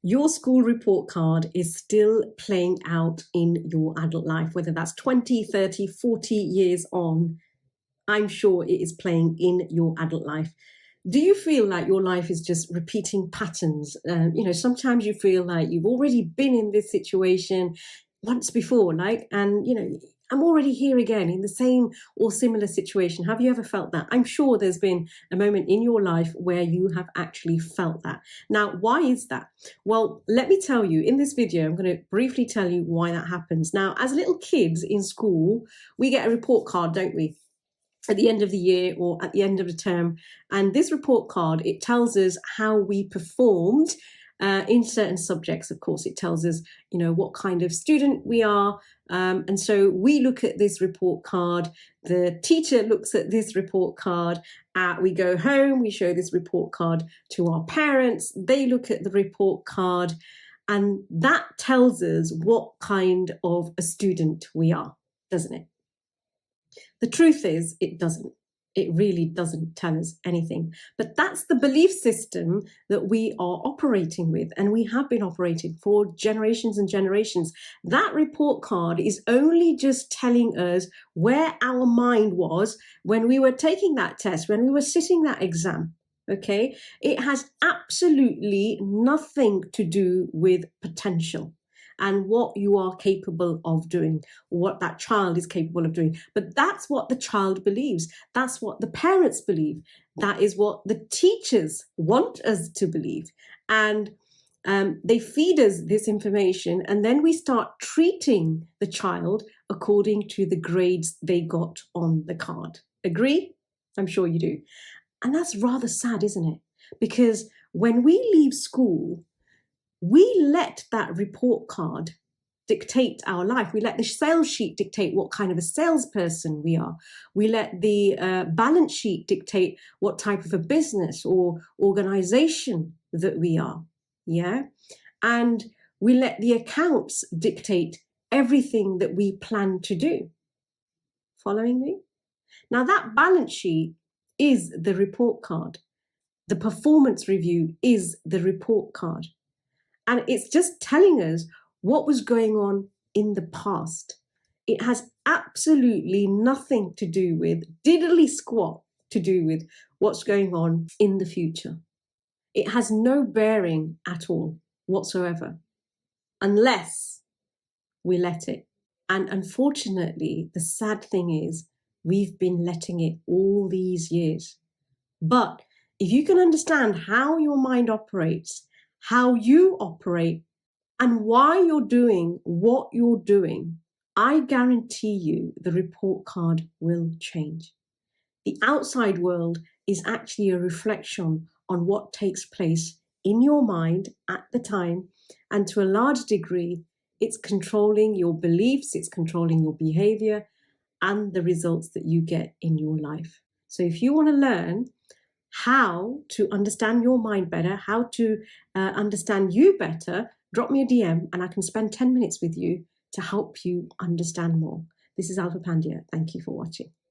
Your school report card is still playing out in your adult life, whether that's 20, 30, 40 years on. I'm sure it is playing in your adult life. Do you feel like your life is just repeating patterns? Sometimes you feel like you've already been in this situation once before, I'm already here again in the same or similar situation. Have you ever felt that? I'm sure there's been a moment in your life where you have actually felt that. Now, why is that? Well, let me tell you, in this video, I'm going to briefly tell you why that happens. Now, as little kids in school, we get a report card, don't we? At the end of the year or at the end of the term. And this report card, it tells us how we performed in certain subjects. Of course, it tells us, what kind of student we are. And so we look at this report card, the teacher looks at this report card, we go home, we show this report card to our parents, they look at the report card, and that tells us what kind of a student we are, doesn't it? The truth is, it doesn't. It really doesn't tell us anything. But that's the belief system that we are operating with, and we have been operating for generations and generations. That report card is only just telling us where our mind was when we were taking that test, when we were sitting that exam. Okay? It has absolutely nothing to do with potential and what you are capable of doing, what that child is capable of doing. But that's what the child believes. That's what the parents believe. That is what the teachers want us to believe. And they feed us this information, and then we start treating the child according to the grades they got on the card. Agree? I'm sure you do. And that's rather sad, isn't it? Because when we leave school, we let that report card dictate our life. We let the sales sheet dictate what kind of a salesperson we are. We let the balance sheet dictate what type of a business or organization that we are. Yeah. And we let the accounts dictate everything that we plan to do. Following me? Now, that balance sheet is the report card. The performance review is the report card. And it's just telling us what was going on in the past. It has absolutely nothing to do with, diddly squat to do with what's going on in the future. It has no bearing at all whatsoever, unless we let it. And unfortunately, the sad thing is, we've been letting it all these years. But if you can understand how your mind operates, how you operate, and why you're doing what you're doing, I guarantee you the report card will change. The outside world is actually a reflection on what takes place in your mind at the time, and to a large degree, it's controlling your beliefs, it's controlling your behavior, and the results that you get in your life. So if you want to learn how to understand your mind better, how to understand you better, drop me a DM and I can spend 10 minutes with you to help you understand more. This is 𝐼𝐴. Thank you for watching.